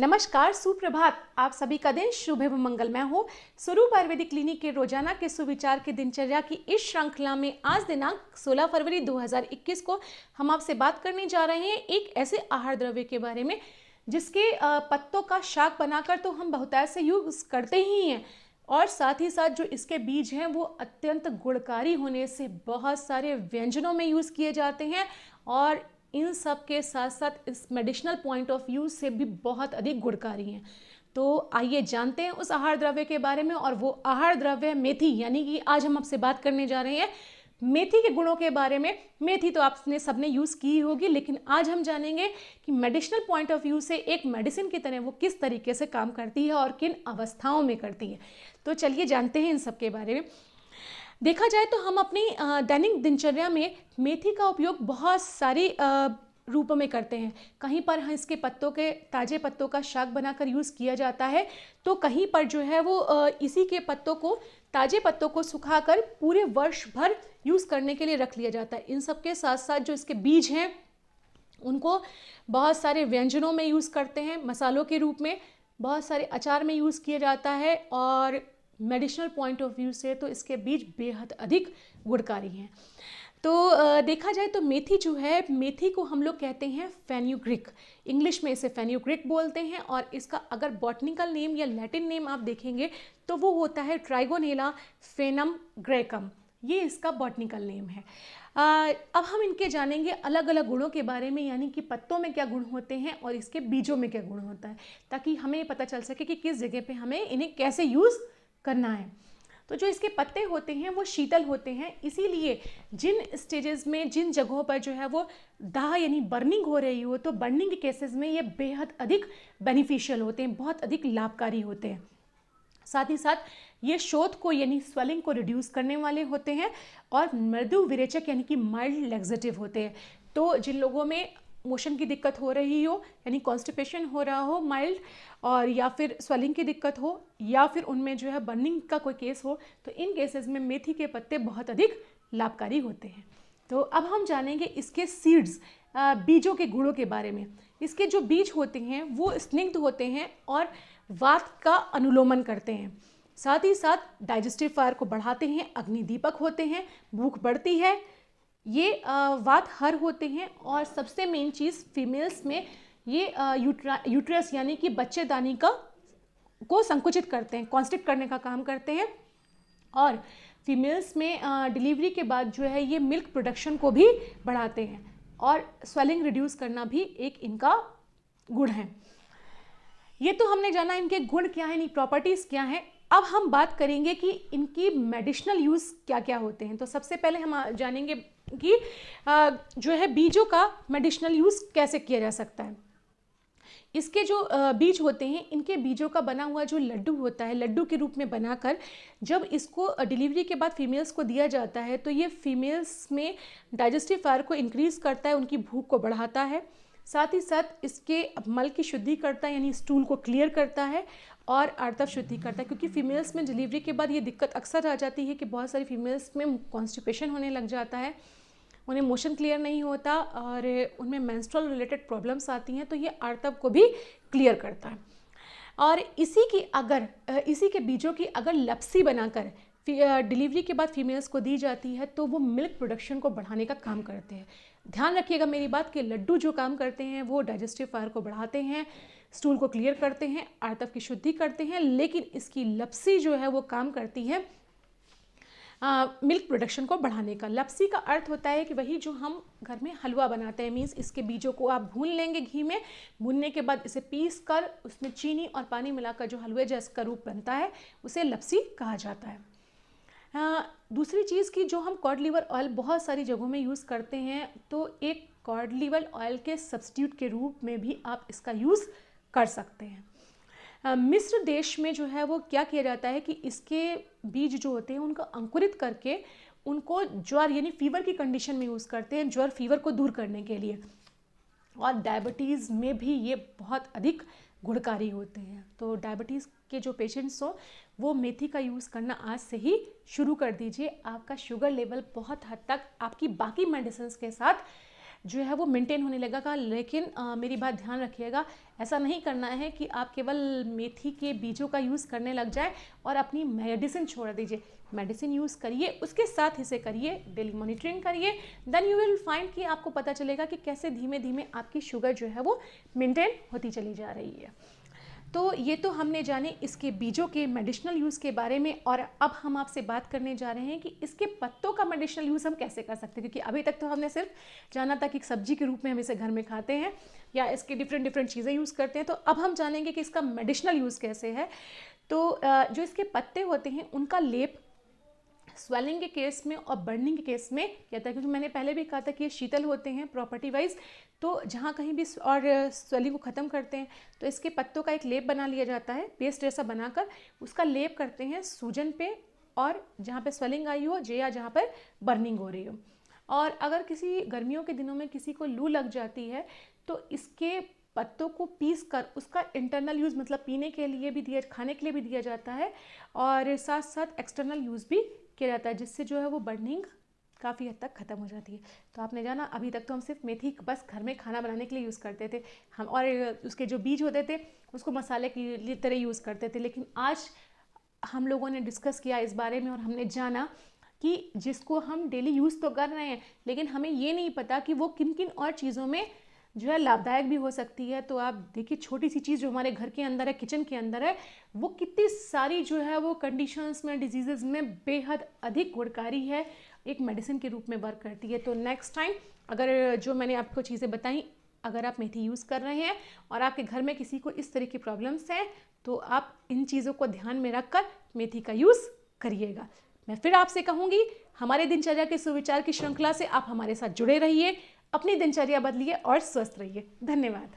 नमस्कार, सुप्रभात। आप सभी का दिन शुभ एवं मंगलमय हो। स्वरूप आयुर्वेदिक क्लिनिक के रोजाना के सुविचार की दिनचर्या की इस श्रृंखला में आज दिनांक 16 फरवरी 2021 को हम आपसे बात करने जा रहे हैं एक ऐसे आहार द्रव्य के बारे में जिसके पत्तों का शाक बनाकर तो हम बहुतायत से यूज करते ही हैं, और साथ ही साथ जो इसके बीज हैं वो अत्यंत गुणकारी होने से बहुत सारे व्यंजनों में यूज़ किए जाते हैं, और इन सब के साथ साथ इस मेडिसिनल पॉइंट ऑफ व्यू से भी बहुत अधिक गुणकारी हैं। तो आइए जानते हैं उस आहार द्रव्य के बारे में, और वो आहार द्रव्य है मेथी। यानी कि आज हम आपसे बात करने जा रहे हैं मेथी के गुणों के बारे में। मेथी तो आपने सबने यूज़ की होगी, लेकिन आज हम जानेंगे कि मेडिसिनल पॉइंट ऑफ व्यू से एक मेडिसिन की तरह वो किस तरीके से काम करती है और किन अवस्थाओं में करती है। तो चलिए जानते हैं इन सब के बारे में। देखा जाए तो हम अपनी दैनिक दिनचर्या में मेथी का उपयोग बहुत सारी रूपों में करते हैं। कहीं पर हम इसके पत्तों के ताज़े पत्तों का शाक बनाकर यूज़ किया जाता है, तो कहीं पर जो है वो इसी के पत्तों को, ताज़े पत्तों को सुखाकर पूरे वर्ष भर यूज़ करने के लिए रख लिया जाता है। इन सब के साथ साथ जो इसके बीज हैं उनको बहुत सारे व्यंजनों में यूज़ करते हैं, मसालों के रूप में, बहुत सारे अचार में यूज़ किया जाता है, और मेडिसिनल पॉइंट ऑफ व्यू से तो इसके बीज बेहद अधिक गुणकारी हैं। तो देखा जाए तो मेथी जो है, मेथी को हम लोग कहते हैं फेन्यूग्रीक, इंग्लिश में इसे फेन्यूग्रीक बोलते हैं, और इसका अगर बॉटनिकल नेम या लैटिन नेम आप देखेंगे तो वो होता है ट्राइगोनेला फेनम ग्रेकम। ये इसका बॉटनिकल नेम है। अब हम इनके जानेंगे अलग अलग गुणों के बारे में, यानी कि पत्तों में क्या गुण होते हैं और इसके बीजों में क्या गुण होता है, ताकि हमें पता चल सके कि किस जगह पे हमें इन्हें कैसे यूज़ करना है। तो जो इसके पत्ते होते हैं वो शीतल होते हैं, इसीलिए जिन स्टेजेस में, जिन जगहों पर जो है वो दाह यानी बर्निंग हो रही हो, तो बर्निंग के केसेस में ये बेहद अधिक बेनिफिशियल होते हैं, बहुत अधिक लाभकारी होते हैं। साथ ही साथ ये शोथ को यानी स्वेलिंग को रिड्यूस करने वाले होते हैं, और मृदु विरेचक यानी कि माइल्ड लैक्सेटिव होते हैं। तो जिन लोगों में मोशन की दिक्कत हो रही हो, यानी कॉन्स्टिपेशन हो रहा हो माइल्ड, और या फिर स्वेलिंग की दिक्कत हो, या फिर उनमें जो है बर्निंग का कोई केस हो, तो इन केसेस में मेथी के पत्ते बहुत अधिक लाभकारी होते हैं। तो अब हम जानेंगे इसके सीड्स, बीजों के गुणों के बारे में। इसके जो बीज होते हैं वो स्निग्ध होते हैं और वात का अनुलोमन करते हैं। साथ ही साथ डाइजेस्टिव फायर को बढ़ाते हैं, अग्निदीपक होते हैं, भूख बढ़ती है, ये वात हर होते हैं, और सबसे मेन चीज़ फीमेल्स में ये यूट्रस यानी कि बच्चेदानी को संकुचित करते हैं, कॉन्स्ट्रिक्ट करने का काम करते हैं, और फीमेल्स में डिलीवरी के बाद जो है ये मिल्क प्रोडक्शन को भी बढ़ाते हैं, और स्वेलिंग रिड्यूस करना भी एक इनका गुण है। ये तो हमने जाना इनके गुण क्या है, इनकी प्रॉपर्टीज़ क्या हैं। अब हम बात करेंगे कि इनकी मेडिसिनल यूज़ क्या क्या होते हैं। तो सबसे पहले हम जानेंगे कि जो है बीजों का मेडिसिनल यूज़ कैसे किया जा सकता है। इसके जो बीज होते हैं, इनके बीजों का बना हुआ जो लड्डू होता है, लड्डू के रूप में बनाकर जब इसको डिलीवरी के बाद फीमेल्स को दिया जाता है, तो ये फीमेल्स में डाइजेस्टिव फायर को इंक्रीज़ करता है, उनकी भूख को बढ़ाता है, साथ ही साथ इसके मल की शुद्धि करता है, यानी स्टूल को क्लियर करता है, और आर्तव शुद्धि करता है। क्योंकि फीमेल्स में डिलीवरी के बाद ये दिक्कत अक्सर आ जाती है कि बहुत सारी फीमेल्स में कॉन्स्टिपेशन होने लग जाता है, उन्हें मोशन क्लियर नहीं होता, और उनमें मेंस्ट्रुअल रिलेटेड प्रॉब्लम्स आती हैं, तो ये आर्तव को भी क्लियर करता है। और इसी के बीजों की अगर लपसी बनाकर डिलीवरी के बाद फीमेल्स को दी जाती है, तो वो मिल्क प्रोडक्शन को बढ़ाने का काम करते हैं। ध्यान रखिएगा मेरी बात कि लड्डू जो काम करते हैं वो डाइजेस्टिव फायर को बढ़ाते हैं, स्टूल को क्लियर करते हैं, आर्तव की शुद्धि करते हैं, लेकिन इसकी लपसी जो है वो काम करती है मिल्क प्रोडक्शन को बढ़ाने का। लपसी का अर्थ होता है कि वही जो हम घर में हलवा बनाते हैं, मीन्स इसके बीजों को आप भून लेंगे घी में, भूनने के बाद इसे पीस कर उसमें चीनी और पानी मिलाकर जो हलवे जैसा रूप बनता है उसे लपसी कहा जाता है। दूसरी चीज़ की जो हम कॉड लिवर ऑयल बहुत सारी जगहों में यूज़ करते हैं, तो एक कॉड लिवर ऑयल के सब्स्टिट्यूट के रूप में भी आप इसका यूज़ कर सकते हैं। मिस्र देश में जो है वो क्या किया जाता है कि इसके बीज जो होते हैं उनको अंकुरित करके उनको ज्वर यानी फीवर की कंडीशन में यूज़ करते हैं, ज्वर फीवर को दूर करने के लिए, और डायबिटीज़ में भी ये बहुत अधिक गुणकारी होते हैं। तो डायबिटीज़ के जो पेशेंट्स हो वो मेथी का यूज़ करना आज से ही शुरू कर दीजिए। आपका शुगर लेवल बहुत हद तक आपकी बाकी मेडिसिन के साथ जो है वो मेंटेन होने लगेगा। लेकिन मेरी बात ध्यान रखिएगा, ऐसा नहीं करना है कि आप केवल मेथी के बीजों का यूज़ करने लग जाए और अपनी मेडिसिन छोड़ दीजिए। मेडिसिन यूज़ करिए, उसके साथ इसे करिए, डेली मॉनिटरिंग करिए, देन यू विल फाइंड कि आपको पता चलेगा कि कैसे धीमे धीमे आपकी शुगर जो है वो मेंटेन होती चली जा रही है। तो ये तो हमने जाने इसके बीजों के मेडिसिनल यूज़ के बारे में, और अब हम आपसे बात करने जा रहे हैं कि इसके पत्तों का मेडिसिनल यूज़ हम कैसे कर सकते हैं। क्योंकि अभी तक तो हमने सिर्फ जाना था कि सब्जी के रूप में हम इसे घर में खाते हैं या इसके डिफरेंट चीज़ें यूज़ करते हैं, तो अब हम जानेंगे कि इसका मेडिसिनल यूज़ कैसे है। तो जो इसके पत्ते होते हैं उनका लेप स्वेलिंग के केस में और बर्निंग के केस में कहता है, क्योंकि मैंने पहले भी कहा था कि ये शीतल होते हैं प्रॉपर्टी वाइज, तो जहाँ कहीं भी और स्वेलिंग को ख़त्म करते हैं, तो इसके पत्तों का एक लेप बना लिया जाता है, पेस्ट जैसा बनाकर उसका लेप करते हैं सूजन पे और जहाँ पे स्वेलिंग आई हो या जहाँ पर बर्निंग हो रही हो। और अगर किसी गर्मियों के दिनों में किसी को लू लग जाती है तो इसके पत्तों को पीस कर उसका इंटरनल यूज़ मतलब पीने के लिए भी दिया, खाने के लिए भी दिया जाता है, और साथ साथ एक्सटर्नल यूज़ भी किया जाता है, जिससे जो है वो बर्निंग काफ़ी हद तक ख़त्म हो जाती है। तो आपने जाना, अभी तक तो हम सिर्फ मेथी बस घर में खाना बनाने के लिए यूज़ करते थे हम, और उसके जो बीज होते थे उसको मसाले की तरह यूज़ करते थे। लेकिन आज हम लोगों ने डिस्कस किया इस बारे में और हमने जाना कि जिसको हम डेली यूज़ तो कर रहे हैं, लेकिन हमें ये नहीं पता कि वो किन किन और चीज़ों में जो है लाभदायक भी हो सकती है। तो आप देखिए, छोटी सी चीज़ जो हमारे घर के अंदर है, किचन के अंदर है, वो कितनी सारी जो है वो कंडीशंस में, डिजीज़ में बेहद अधिक गुणकारी है, एक मेडिसिन के रूप में वर्क करती है। तो नेक्स्ट टाइम अगर जो मैंने आपको चीज़ें बताई, अगर आप मेथी यूज़ कर रहे हैं और आपके घर में किसी को इस तरह की प्रॉब्लम्स हैं, तो आप इन चीज़ों को ध्यान में रखकर मेथी का यूज़ करिएगा। मैं फिर आपसे कहूँगी, हमारे दिनचर्या के सुविचार की श्रृंखला से आप हमारे साथ जुड़े रहिए, अपनी दिनचर्या बदलिए और स्वस्थ रहिए। धन्यवाद।